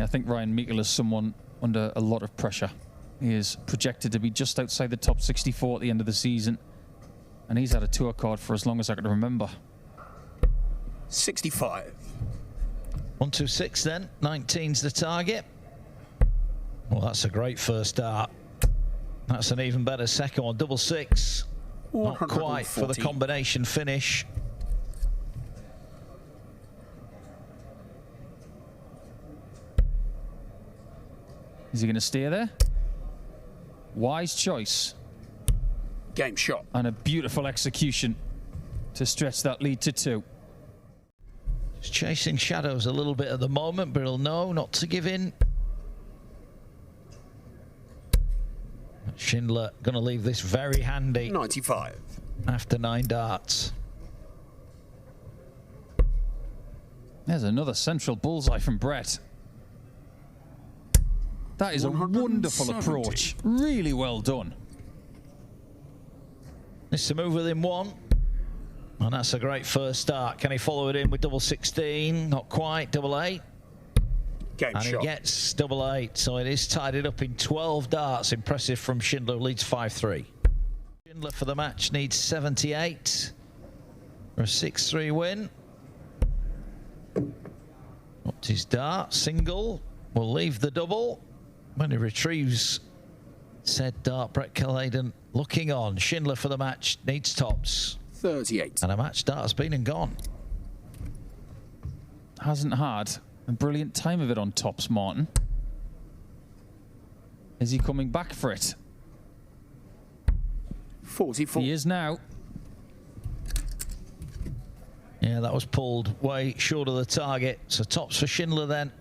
I think Ryan Meikle is someone under a lot of pressure. He is projected to be just outside the top 64 at the end of the season. And he's had a tour card for as long as I can remember. 65. 126 then. 19's the target. Well, that's a great first dart. That's an even better second one. Double six. Not quite for the combination finish. Is he going to steer there? Wise choice. Game shot. And a beautiful execution to stretch that lead to 2. Just chasing shadows a little bit at the moment, but he'll know not to give in. Schindler going to leave this very handy. 95. After 9 darts. There's another central bullseye from Brett. That is a wonderful approach. Really well done. Needs to move within 1. And that's a great first start. Can he follow it in with double 16? Not quite. Double 8. Game and shot. he gets double 8. So it is tied it up in 12 darts. Impressive from Schindler. Leads 5-3. Schindler for the match needs 78 for a 6-3 win. Upped his dart. Single. Will leave the double. When he retrieves said dart, Brett Claydon looking on. Schindler for the match needs tops. 38. And a match dart has been and gone. Hasn't had a brilliant time of it on tops, Martin. Is he coming back for it? 44. He is now. Yeah, that was pulled way short of the target. So tops for Schindler then.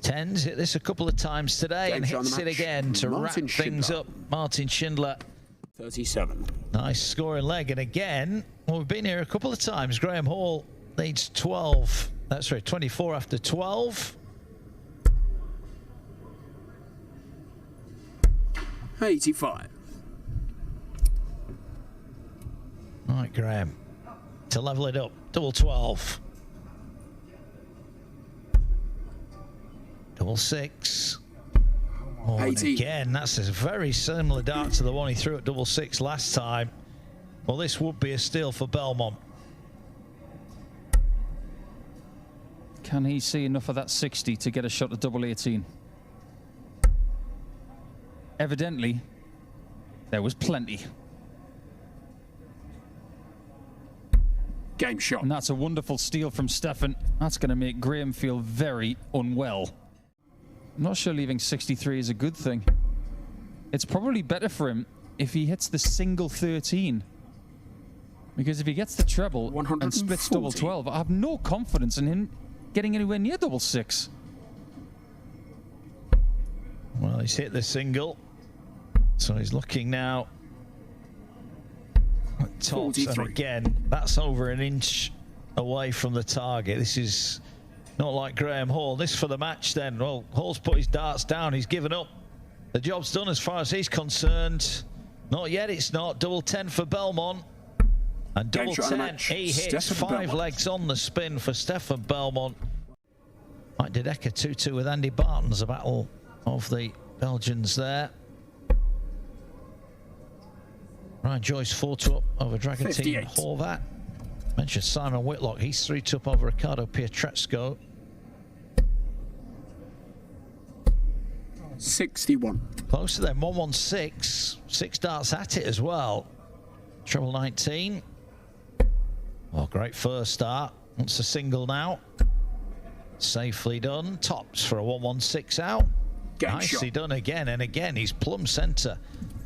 10's hit this a couple of times today and hits it again to wrap things up. Martin Schindler. 37. Nice scoring leg. And again, well, we've been here a couple of times. Graham Hall needs 12. That's right, 24 after 12. 85. All right, Graham. To level it up. Double 12. Double 6. Oh, and again, that's a very similar dart to the one he threw at double 6 last time. Well, this would be a steal for Bellmont. Can he see enough of that 60 to get a shot at double 18? Evidently, there was plenty. Game shot. And that's a wonderful steal from Stefan. That's going to make Graham feel very unwell. I'm not sure leaving 63 is a good thing. It's probably better for him if he hits the single 13. Because if he gets the treble and splits double 12, I have no confidence in him getting anywhere near double 6. Well, he's hit the single. So he's looking now at tops. And again, that's over an inch away from the target. This is not like Graham Hall. This for the match then. Well, Hall's put his darts down. He's given up. The job's done as far as he's concerned. Not yet, it's not. Double 10 for Bellmont. And double 10, he hits 5 legs on the spin for Stefan Bellmont. Mike Dedeker 2-2 with Andy Barton's a battle of the Belgians there. Ryan Joyce 4-2 up over Dragon Team Horvat. Mentioned Simon Whitlock, he's 3-2 up over Ricardo Pietrezco. 61. Close to them, 116. 6 darts at it as well. Treble 19. Well, great first start. Wants a single now. Safely done. Tops for a 116 out. Nicely done again and again. He's plumb centre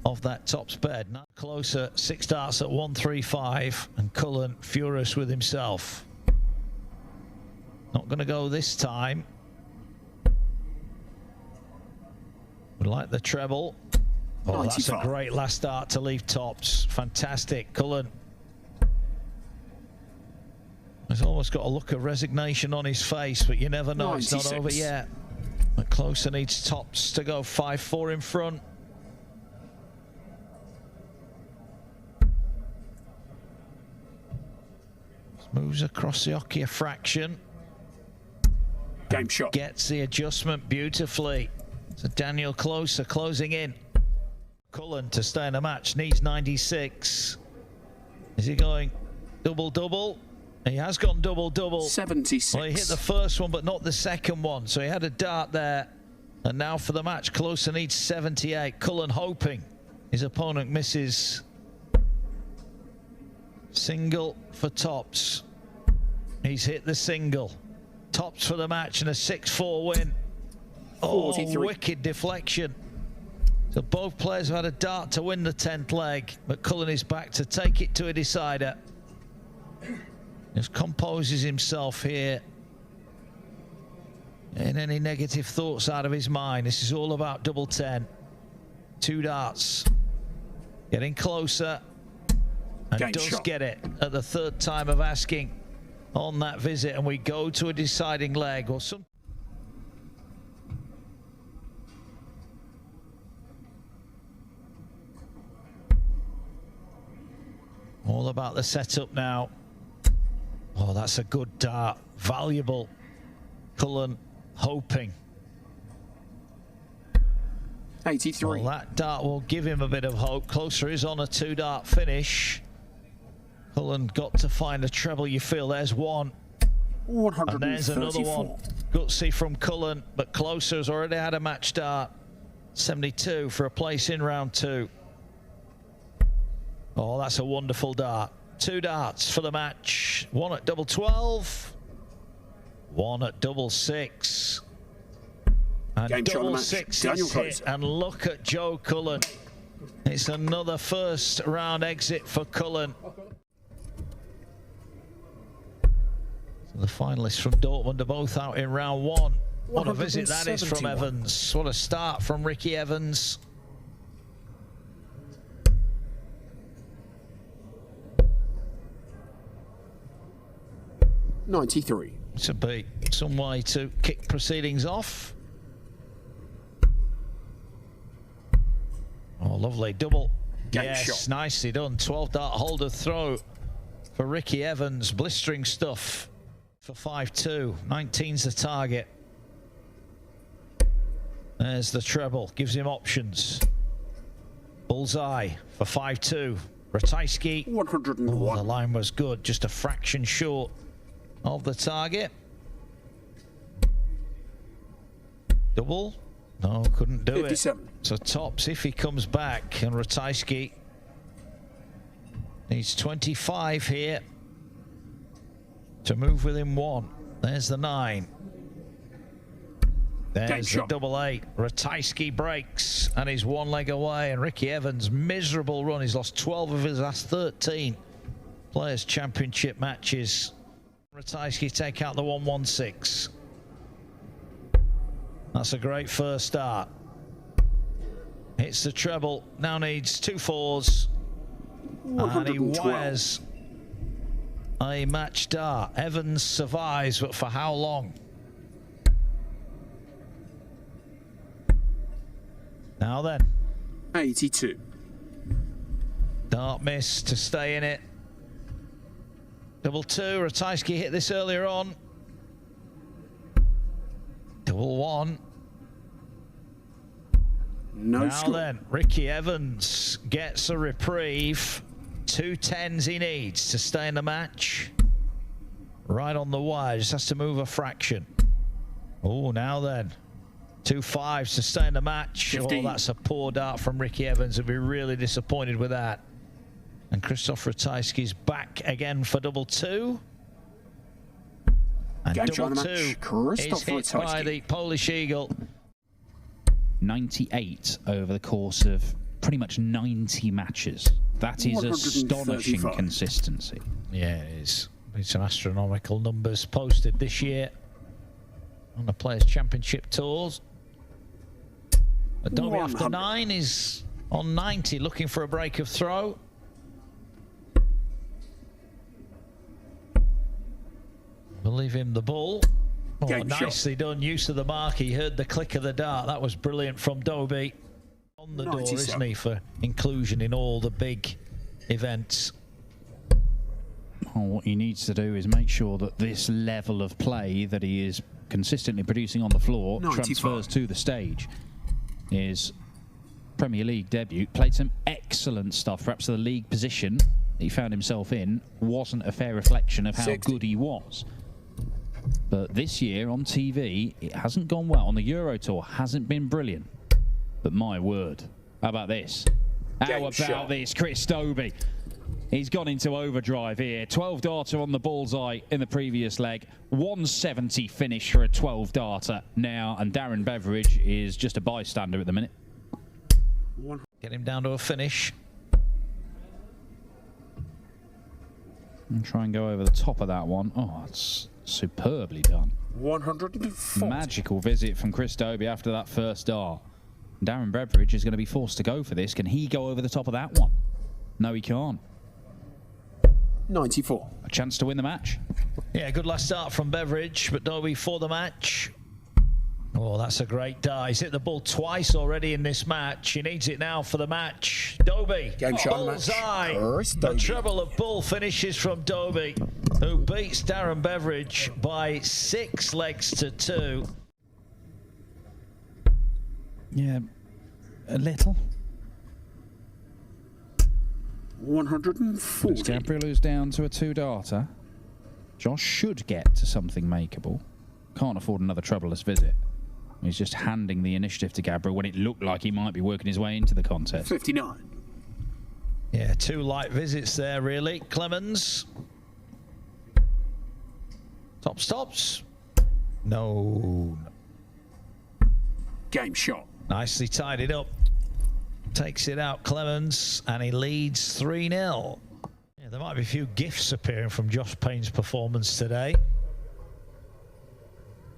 of that tops bed. Now closer, 6 darts at 135, and Cullen furious with himself. Not going to go this time. Would like the treble. Oh, that's a great last start to leave tops. Fantastic, Cullen. He's almost got a look of resignation on his face, but you never know. 96. It's not over yet. But Klose needs tops to go 5-4 in front. Moves across the Okia fraction. Game shot. Gets the adjustment beautifully. So Daniel Klose closing in. Cullen to stay in the match needs 96. Is he going double-double? He has gone double-double. 76. Well, he hit the first one, but not the second one. So he had a dart there. And now for the match, Klose needs 78. Cullen hoping his opponent misses. Single for Tops. He's hit the single. Tops for the match and a 6-4 win. Oh, 43. wicked deflection. So both players have had a dart to win the 10th leg, but Cullen is back to take it to a decider. Just composes himself here. And any negative thoughts out of his mind. This is all about double 10. 2 darts. Getting closer. And Game does shot. get it at the 3rd time of asking on that visit. And we go to a deciding leg. Or some. All about the setup now. Oh, that's a good dart. Valuable. Cullen hoping. 83. Well, that dart will give him a bit of hope. Klose is on a 2-dart finish. Cullen got to find a treble, you feel. There's one. 134. And there's another one. Gutsy from Cullen, but Klose has already had a match dart. 72 for a place in round 2. Oh, that's a wonderful dart. 2 darts for the match. 1 at double 12. 1 at double 6. And Game shot on the double match. 6 Daniel is hit. Klose. And look at Joe Cullen. It's another first round exit for Cullen. So the finalists from Dortmund are both out in round 1. What a visit that is from 171. Evans. What a start from Ricky Evans. $93. To be some way to kick proceedings off. Oh, lovely double. Game Yes, shot. nicely done. 12-dart holder throw for Ricky Evans. Blistering stuff for 5-2. 19's the target. There's the treble. Gives him options. Bullseye for 5-2. Ratajski. 101. Oh, the line was good. Just a fraction short of the target. Double. No, couldn't do 57. it. So Tops, if he comes back, and Ratajski needs 25 here to move within 1. There's the 9. There's the double 8. Ratajski breaks and he's 1 leg away. And Ricky Evans, miserable run. He's lost 12 of his last 13 Players' Championship matches. Ratajski take out the 116. That's a great first start. Hits the treble. Now needs 2 4s. And he 112. wires a match dart. Evans survives, but for how long? Now then. 82. Dart miss to stay in it. Double 2. Ratajski hit this earlier on. Double 1. No Now score. then, Ricky Evans gets a reprieve. 2 10s he needs to stay in the match. Right on the wire, just has to move a fraction. Oh, now then. 2 5s to stay in the match. 15. Oh, that's a poor dart from Ricky Evans. He'll be really disappointed with that. And Krzysztof Ratajski's back again for double 2. And Game shot double on the 2 match. Krzysztof is hit by Ratajski. the Polish Eagle. 98 over the course of pretty much 90 matches. That is astonishing 135. consistency. Yeah, it is. It's some astronomical numbers posted this year on the Players' Championship tours. Dobey after 100. 9 is on 90, looking for a break of throw. We'll leave him the ball. Oh, Game shot. nicely done. Use of the mark. He heard the click of the dart. That was brilliant from Dobey. On the door, 97. isn't he, for inclusion in all the big events. Well, what he needs to do is make sure that this level of play that he is consistently producing on the floor, 95. transfers to the stage. His Premier League debut, played some excellent stuff. Perhaps the league position that he found himself in wasn't a fair reflection of how 60. good he was. But this year on TV, it hasn't gone well. On the Euro Tour, hasn't been brilliant. But my word, how about this? How about this, Chris Dobey? He's gone into overdrive here. 12 darter on the bullseye in the previous leg. 170 finish for a 12 darter now. And Darren Beveridge is just a bystander at the minute. Get him down to a finish. And try and go over the top of that one. Oh, it's superbly done. 140. Magical visit from Chris Dobey after that first dart. Darren Beveridge is going to be forced to go for this. Can he go over the top of that one? No, he can't. 94. A chance to win the match. Yeah, good last start from Beveridge, but Dobey for the match. Oh, that's a great die. He's hit the ball twice already in this match. He needs it now for the match. Dobey, Game shot bullseye. match. The treble of bull finishes from Dobey, who beats Darren Beveridge by 6 legs to 2. Yeah, a little. 140. Gabriel who's down to a 2-darter. Josh should get to something makeable. Can't afford another troubleless visit. He's just handing the initiative to Gabriel when it looked like he might be working his way into the contest. 59. Yeah, 2 light visits there, really. Clemens. Top stops. No. Game shot. Nicely tied it up. Takes it out, Clemens, and he leads 3-0. Yeah, there might be a few gifts appearing from Josh Payne's performance today.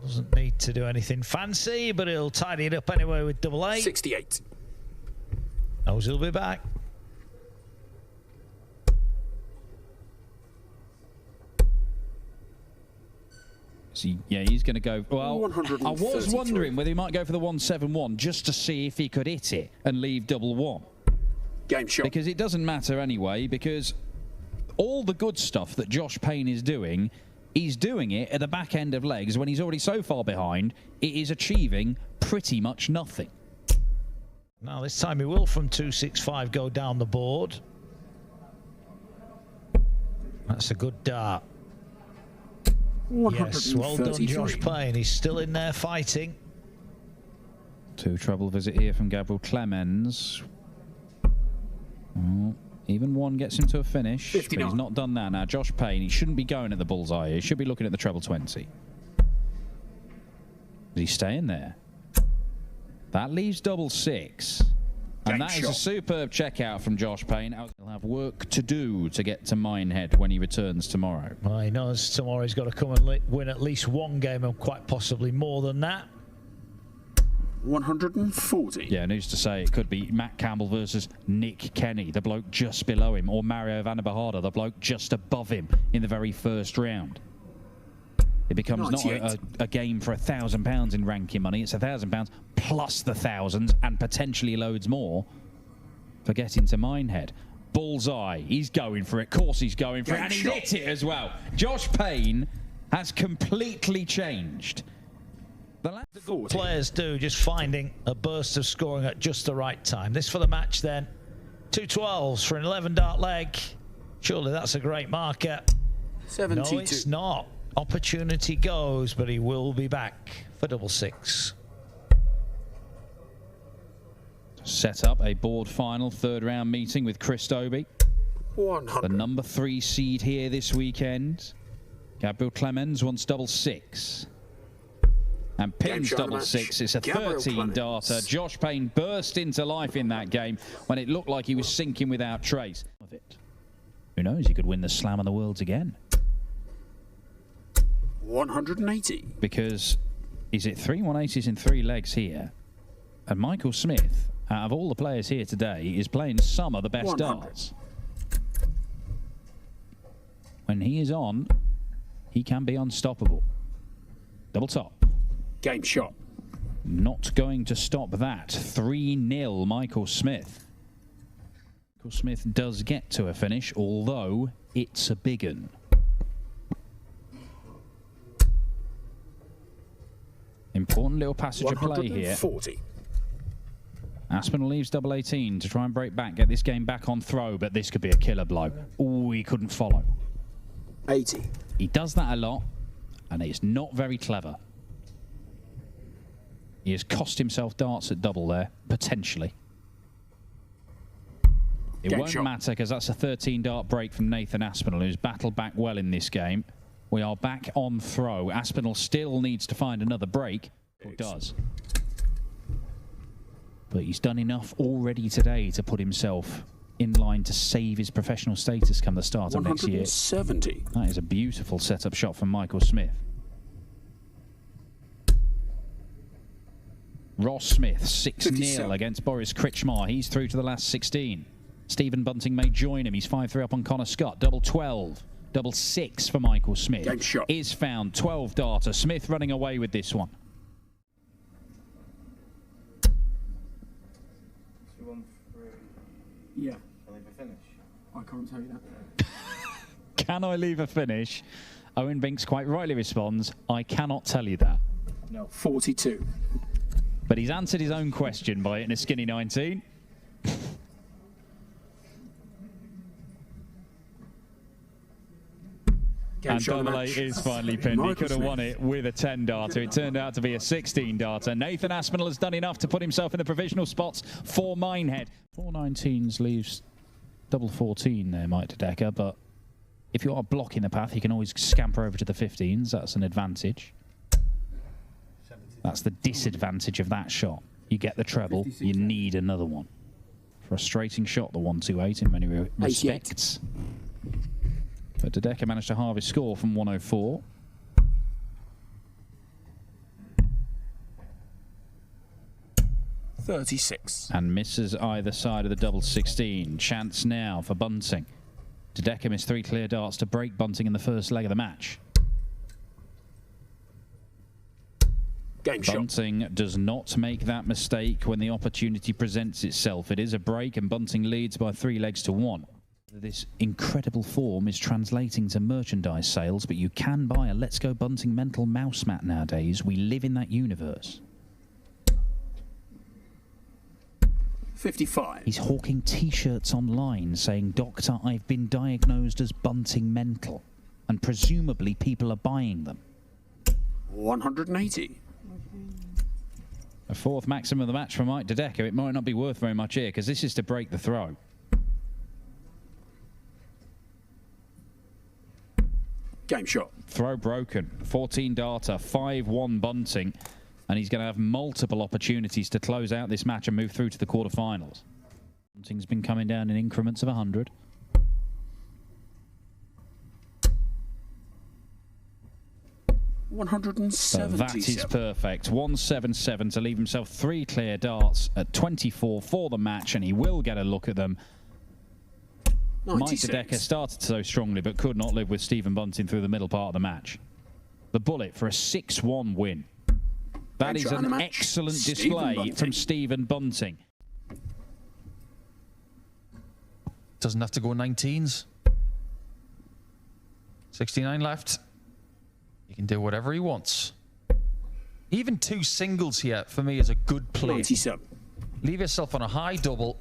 Doesn't need to do anything fancy, but he'll tidy it up anyway with double 8. 68. Knows he'll be back. So, yeah, he's going to go. Well, 133. I was wondering whether he might go for the 171 just to see if he could hit it and leave double 1. Game shot. Because it doesn't matter anyway, because all the good stuff that Josh Payne is doing, he's doing it at the back end of legs when he's already so far behind, it is achieving pretty much nothing. Now this time he will from 265 go down the board. That's a good dart. Yes, well done Josh Payne. He's still in there fighting. 2 treble visit here from Gabriel Clemens. Oh, even 1 gets him to a finish, 59. but he's not done that. Now Josh Payne, he shouldn't be going at the bullseye. He should be looking at the treble 20. Is he staying there? That leaves double 6. And that is a superb checkout from Josh Payne. He'll have work to do to get to Minehead when he returns tomorrow. Well, he knows tomorrow he's got to come and win at least 1 game and quite possibly more than that. 140. Yeah, news to say it could be Matt Campbell versus Nick Kenny, the bloke just below him, or Mario Vanabahada, the bloke just above him in the very first round. It becomes not a game for £1,000 in ranking money. It's £1,000 plus the thousands and potentially loads more for getting to Minehead. Bullseye. He's going for it. Of course he's going for it. And he's hit it as well. Josh Payne has completely changed. The players do, just finding a burst of scoring at just the right time. This for the match then. 2 12s for an 11-dart leg. Surely that's a great marker. 72. No, it's not. Opportunity goes, but he will be back for double 6. Set up a board final 3rd round meeting with Chris Dobey. 100. The number 3 seed here this weekend. Gabriel Clemens wants double 6. And Payne's double 6. It's a 13-darter. Josh Payne burst into life in that game when it looked like he was sinking without trace. Who knows, he could win the Slam of the Worlds again. 180. Because he's at 3 180s in 3 legs here. And Michael Smith, out of all the players here today, is playing some of the best 100. darts. When he is on, he can be unstoppable. Double top. Game shot. Not going to stop that. 3-0 Michael Smith. Michael Smith does get to a finish, although it's a big un. Important little passage of play here. 140. Aspinall leaves double 18 to try and break back, get this game back on throw, but this could be a killer blow. Oh, he couldn't follow. 80. He does that a lot, and it's not very clever. He has cost himself darts at double there, potentially. It won't matter because that's a 13 dart break from Nathan Aspinall, who's battled back well in this game. We are back on throw. Aspinall still needs to find another break. Or does. But he's done enough already today to put himself in line to save his professional status come the start of next year. 170. That is a beautiful setup shot from Michael Smith. Ross Smith, 6-0 against Boris Kritschmar. He's through to the last 16. Stephen Bunting may join him. He's 5-3 up on Connor Scott. Double 12. Double 6 for Michael Smith. Game shot. Is found. 12 darter. Smith running away with this one. Yeah. Can I leave a finish? I can't tell you that. Can I leave a finish? Owen Binks quite rightly responds, I cannot tell you that. No. 42. But he's answered his own question by hitting a skinny 19. And double 8 is finally pinned. He could have won it with a 10 darter. It turned out to be a 16 darter. Nathan Aspinall has done enough to put himself in the provisional spots for Minehead. 4 19s leaves double 14 there, Mike Dedeker, but if you are blocking the path, you can always scamper over to the 15s. That's an advantage. That's the disadvantage of that shot. You get the treble, you need another one. Frustrating shot, the 128 in many respects. But Dedeker managed to halve his score from 104. .36. And misses either side of the double 16. Chance now for Bunting. Dedeker missed 3 clear darts to break Bunting in the first leg of the match. Game shot. Bunting does not make that mistake when the opportunity presents itself. It is a break and Bunting leads by 3 legs to 1. This incredible form is translating to merchandise sales, but you can buy a Let's Go Bunting mental mouse mat nowadays. We live in that universe. 55. He's hawking t-shirts online saying, Doctor, I've been diagnosed as Bunting mental. And presumably people are buying them. 180. A 4th maximum of the match for Mike Dedeker. It might not be worth very much here because this is to break the throw. Game shot. Throw broken. 14 darter, 5-1 Bunting. And he's going to have multiple opportunities to close out this match and move through to the quarterfinals. Bunting's been coming down in increments of 100. .177. That is perfect. 177 to leave himself 3 clear darts at 24 for the match, and he will get a look at them. 96. Mike Dedeker started so strongly but could not live with Stephen Bunting through the middle part of the match. The bullet for a 6-1 win. That is an excellent display from Stephen Bunting. Doesn't have to go 19s. 69 left. He can do whatever he wants. Even 2 singles here for me is a good play. 97. Leave yourself on a high double.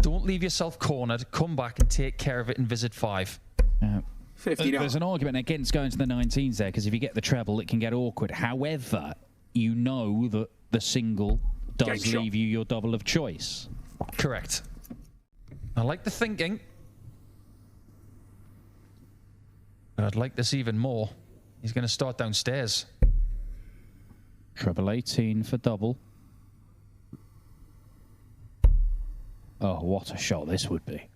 Don't leave yourself cornered. Come back and take care of it and visit 5. 50. There's an argument against going to the 19s there because if you get the treble, it can get awkward. However, you know that the single does leave you your double of choice. Correct. I like the thinking. But I'd like this even more. He's going to start downstairs. Treble 18 for double. Oh, what a shot this would be.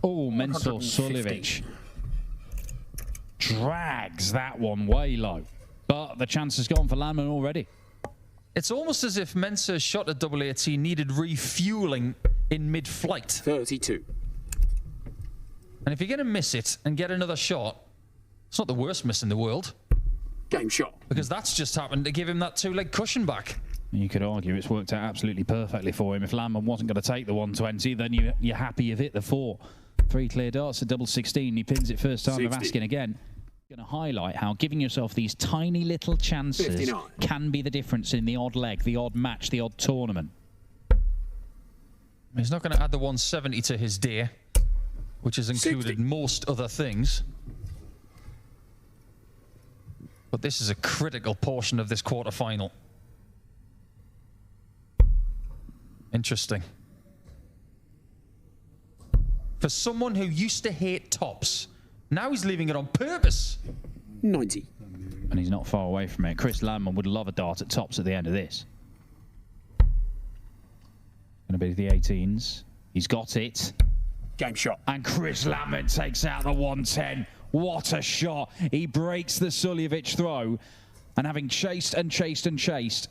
Oh, Mensur Suljovic drags that one way low. But the chance has gone for Landman already. It's almost as if Mensur's shot at double 18 needed refueling in mid-flight. 32. And if you're going to miss it and get another shot, it's not the worst miss in the world. Game shot. Because that's just happened to give him that 2-leg cushion back. You could argue it's worked out absolutely perfectly for him. If Landman wasn't going to take the 120, then you're happy you've hit the 4. 3 clear darts at double 16. He pins it first time of asking again. Going to highlight how giving yourself these tiny little chances 59. can be the difference in the odd leg, the odd match, the odd tournament. He's not going to add the 170 to his day, which has included 60. most other things. But this is a critical portion of this quarter-final. Interesting. For someone who used to hate tops, now he's leaving it on purpose. 90. And he's not far away from it. Chris Landman would love a dart at tops at the end of this. Going to be the 18s. He's got it. Game shot. And Chris Landman takes out the 110. What a shot. He breaks the Suljovic throw. And having chased and chased and chased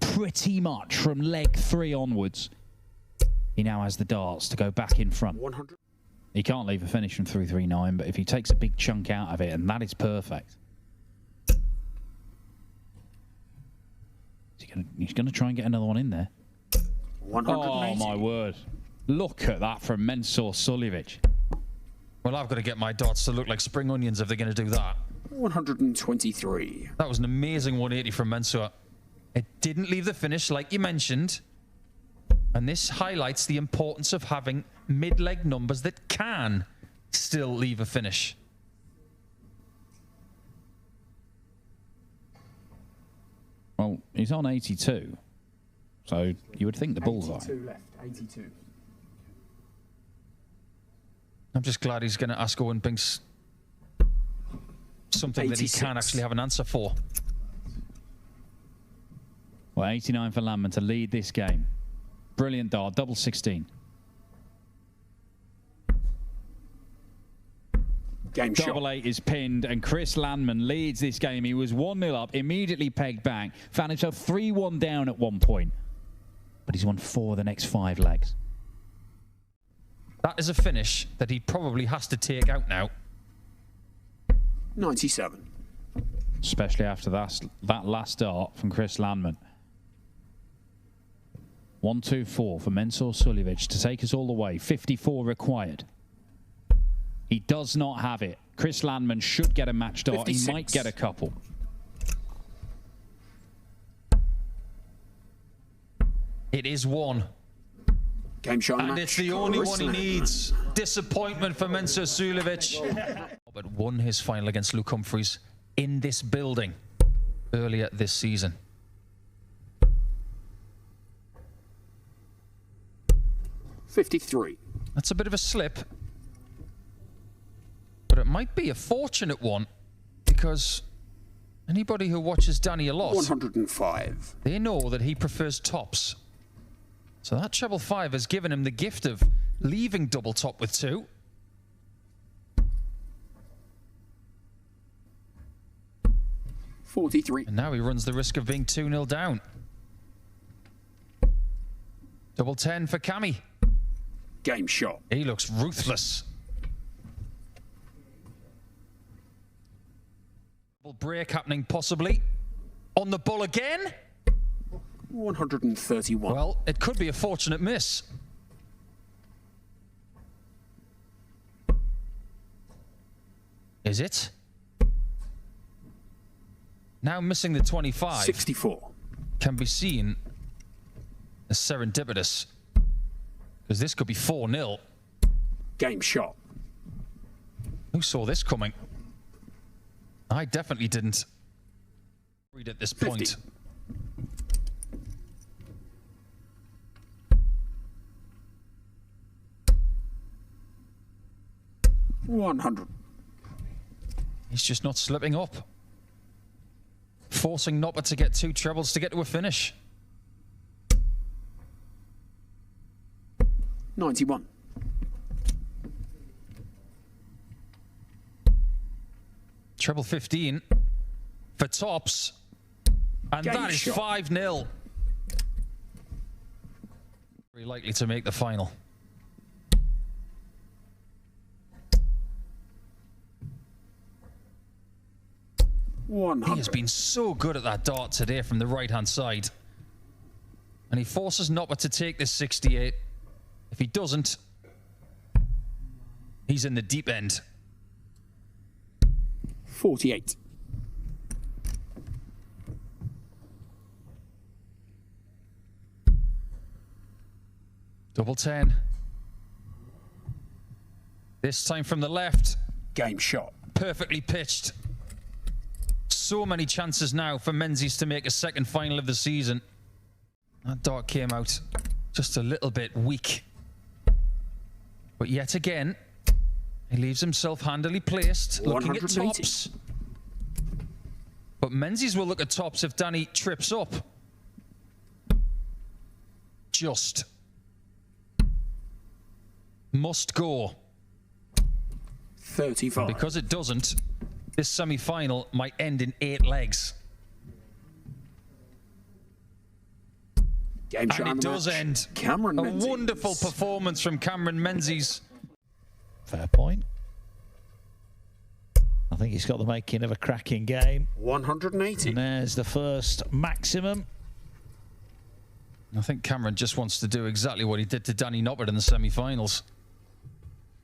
pretty much from leg 3 onwards, he now has the darts to go back in front. 100. He can't leave a finish from 339, but if he takes a big chunk out of it, and that is perfect. He's going to try and get another one in there. 180. Oh, my word. Look at that from Mensur Suljovic. Well, I've got to get my darts to look like spring onions if they're going to do that. 123. That was an amazing 180 from Mensur. It didn't leave the finish like you mentioned. And this highlights the importance of having mid-leg numbers that can still leave a finish. Well, he's on 82. So you would think the bullseye. 82 left. 82. I'm just glad he's going to ask Owen Binks something that he 86. can actually have an answer for. Well, 89 for Landman to lead this game. Brilliant dart, double 16. Game shot. Double 8 is pinned, and Chris Landman leads this game. He was 1-0 up, immediately pegged back, found himself 3-1 down at one point. But he's won 4 of the next 5 legs. That is a finish that he probably has to take out now. 97. Especially after that last dart from Chris Landman. 1-2-4 for Mensur Suljovic to take us all the way. 54 required. He does not have it. Chris Landman should get a match dart. 56. He might get a couple. It is one. Game shot. And match. it's the only one he Chris needs. Disappointment for Mensur Suljovic. But won his final against Luke Humphreys in this building earlier this season. $53. That's a bit of a slip. But it might be a fortunate one because anybody who watches Danny a lot, 105. they know that he prefers tops. So that treble 5 has given him the gift of leaving double top with 2. $43. And now he runs the risk of being 2-0 down. Double 10 for Cammy. Game shot. He looks ruthless. Double break happening possibly. On the ball again. 131. Well, it could be a fortunate miss. Is it? Now missing the 25 64. can be seen as serendipitous. Because this could be 4-0. Game shot. Who saw this coming? I definitely didn't. Read at this 50. point. $100. He's just not slipping up. Forcing Noppert to get 2 trebles to get to a finish. 91. Treble 15 for tops. And Game that is shot. 5-0. Very likely to make the final. He has 100. been so good at that dart today from the right-hand side. And he forces Noppert to take this 68. If he doesn't, he's in the deep end. 48. Double 10. This time from the left. Game shot. Perfectly pitched. So many chances now for Menzies to make a second final of the season. That dart came out just a little bit weak. But yet again, he leaves himself handily placed, looking at 180. tops. But Menzies will look at tops if Danny trips up. Just. Must go. 35. Because it doesn't, this semi-final might end in 8 legs. Game shot And on it the does match. end. Cameron A Menzies. wonderful performance from Cameron Menzies. Fair point. I think he's got the making of a cracking game. 180. And there's the first maximum. I think Cameron just wants to do exactly what he did to Danny Noppert in the semi-finals.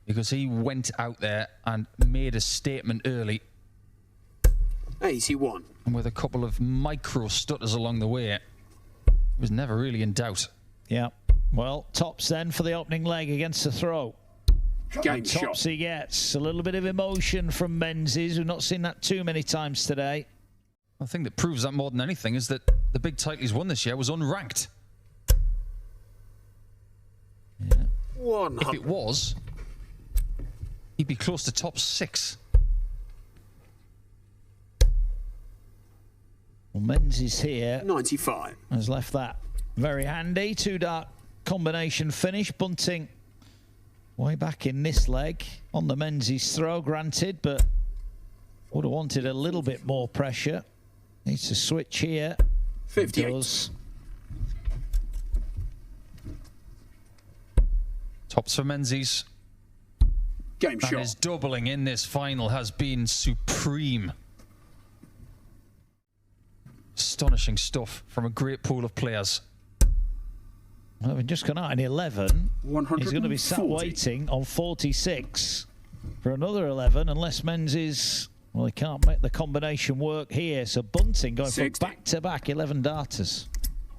Because he went out there and made a statement early. 81. And with a couple of micro stutters along the way, he was never really in doubt. Yeah. Well, tops then for the opening leg against the throw. Game Tops shot. he gets. A little bit of emotion from Menzies. We've not seen that too many times today. The thing that proves that more than anything is that the big title he's won this year was unranked. Yeah. If 100. it was, he'd be close to top 6. Well, Menzies here 95. has left that very handy. 2-dart combination finish. Bunting way back in this leg on the Menzies throw, granted, but would have wanted a little bit more pressure. Needs to switch here. 58. Does. Tops for Menzies. Game And shot. his doubling in this final has been supreme. Astonishing stuff from a great pool of players. Well, we've just gone out in 11. 140. He's going to be sat waiting on 46 for another 11 unless Menzies, well, he can't make the combination work here. So Bunting going 60. for back-to-back 11 darters.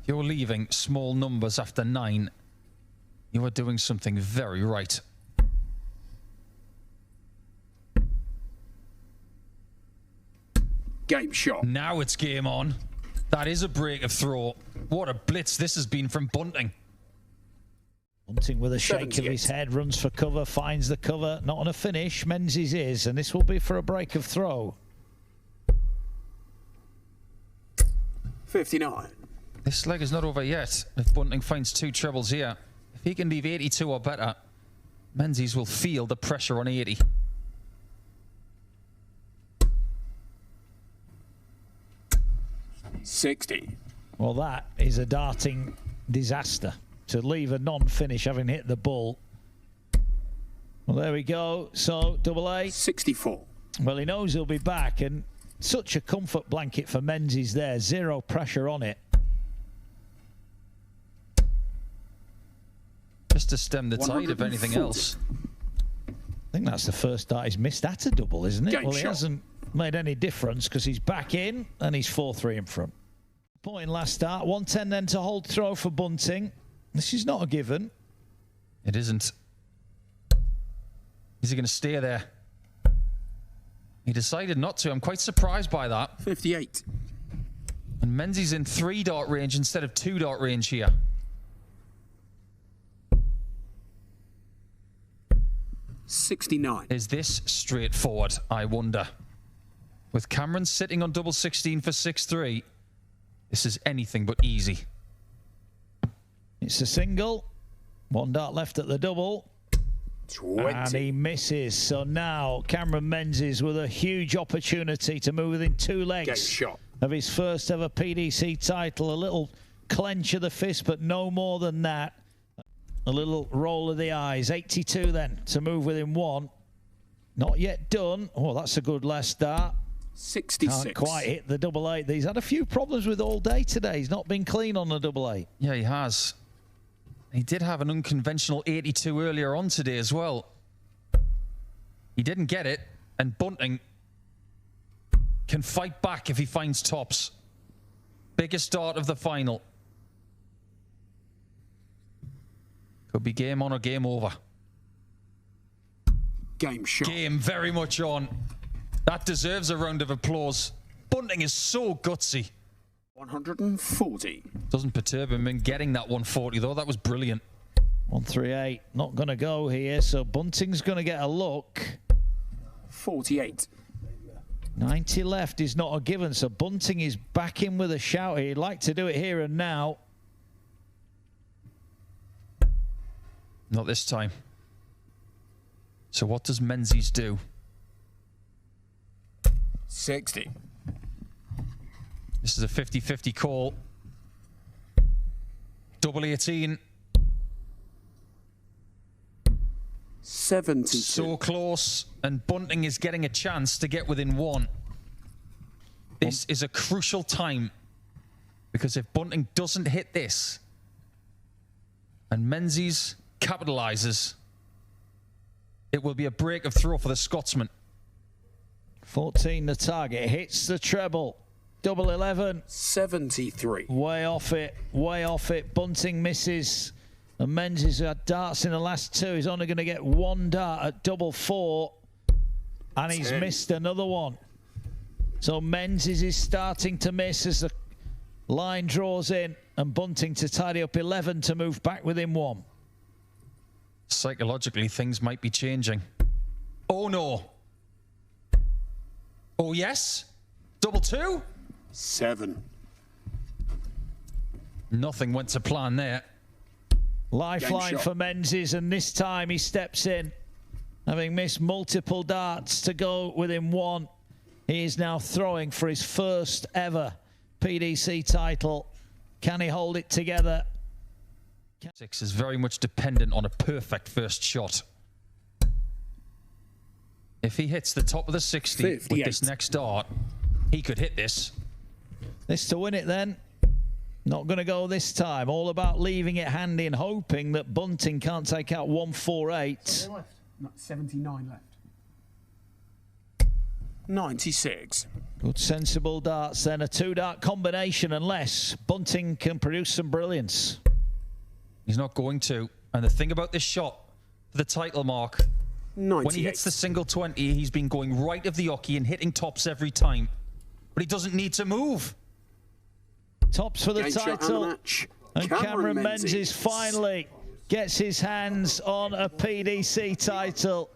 If you're leaving small numbers after 9, you are doing something very right. Game shot. Now it's game on. That is a break of throw. What a blitz this has been from Bunting. Bunting with a shake of his head, runs for cover, finds the cover. Not on a finish, Menzies is, and this will be for a break of throw. 59. This leg is not over yet. If Bunting finds 2 trebles here, if he can leave 82 or better, Menzies will feel the pressure on 80. $60. Well, that is a darting disaster to leave a non-finish having hit the bull. Well, there we go. So, double A. 64. Well, he knows he'll be back, and such a comfort blanket for Menzies there. 0 pressure on it. Just to stem the tide, if anything 140. else. I think that's the first dart he's missed at a double, isn't it? Game Well, he shot. hasn't made any difference because he's back in and he's 4-3 in front. Point last start. 110 then to hold throw for Bunting. This is not a given. It isn't. Is he going to stay there? He decided not to. I'm quite surprised by that. 58. And Menzies in 3-dart range instead of 2-dart range here. $69. Is this straightforward, I wonder? With Cameron sitting on double 16 for 6-3, this is anything but easy. It's a single. 1 dart left at the double. 20. And he misses. So now Cameron Menzies with a huge opportunity to move within 2 Game legs shot. of his first ever PDC title. A little clench of the fist, but no more than that. A little roll of the eyes. 82 then to move within 1. Not yet done. Oh, that's a good last start. 66. Can't quite hit the double 8. He's had a few problems with all day today. He's not been clean on the double 8. Yeah, he has. He did have an unconventional 82 earlier on today as well. He didn't get it, and Bunting can fight back if he finds tops. Biggest start of the final. Could be game on or game over. Game shot. Game very much on. That deserves a round of applause. Bunting is so gutsy. 140. Doesn't perturb him in getting that 140 though. That was brilliant. 138, not going to go here, so Bunting's going to get a look. 48. 90 left is not a given, so Bunting is back in with a shout. He'd like to do it here and now. Not this time. So what does Menzies do? 60. This is a 50-50 call. Double 18. 72. So close, and Bunting is getting a chance to get within one. This is a crucial time, because if Bunting doesn't hit this, and Menzies capitalises, it will be a break of throw for the Scotsman. 14 the target, hits the treble. Double 11. 73. Way off it, way off it. Bunting misses. And Menzies had darts in the last two. He's only going to get one dart at double 4. And he's missed another one. So Menzies is starting to miss as the line draws in. And Bunting to tidy up 11 to move back within 1. Psychologically, things might be changing. Oh no. Oh yes. Double 2. 7. Nothing went to plan there. Lifeline for Menzies, and this time he steps in. Having missed multiple darts to go within 1. He is now throwing for his first ever PDC title. Can he hold it together? 6 is very much dependent on a perfect first shot. If he hits the top of the 60 58. with this next dart, he could hit this. This to win it then. Not going to go this time. All about leaving it handy and hoping that Bunting can't take out 148. 79 left. 96. Good sensible darts then. A 2-dart combination unless Bunting can produce some brilliance. He's not going to. And the thing about this shot, for the title mark, 98. when he hits the single 20, he's been going right of the hockey and hitting tops every time. But he doesn't need to move. Tops for the Game shot title. and match. And Cameron Menzies finally gets his hands on a PDC title.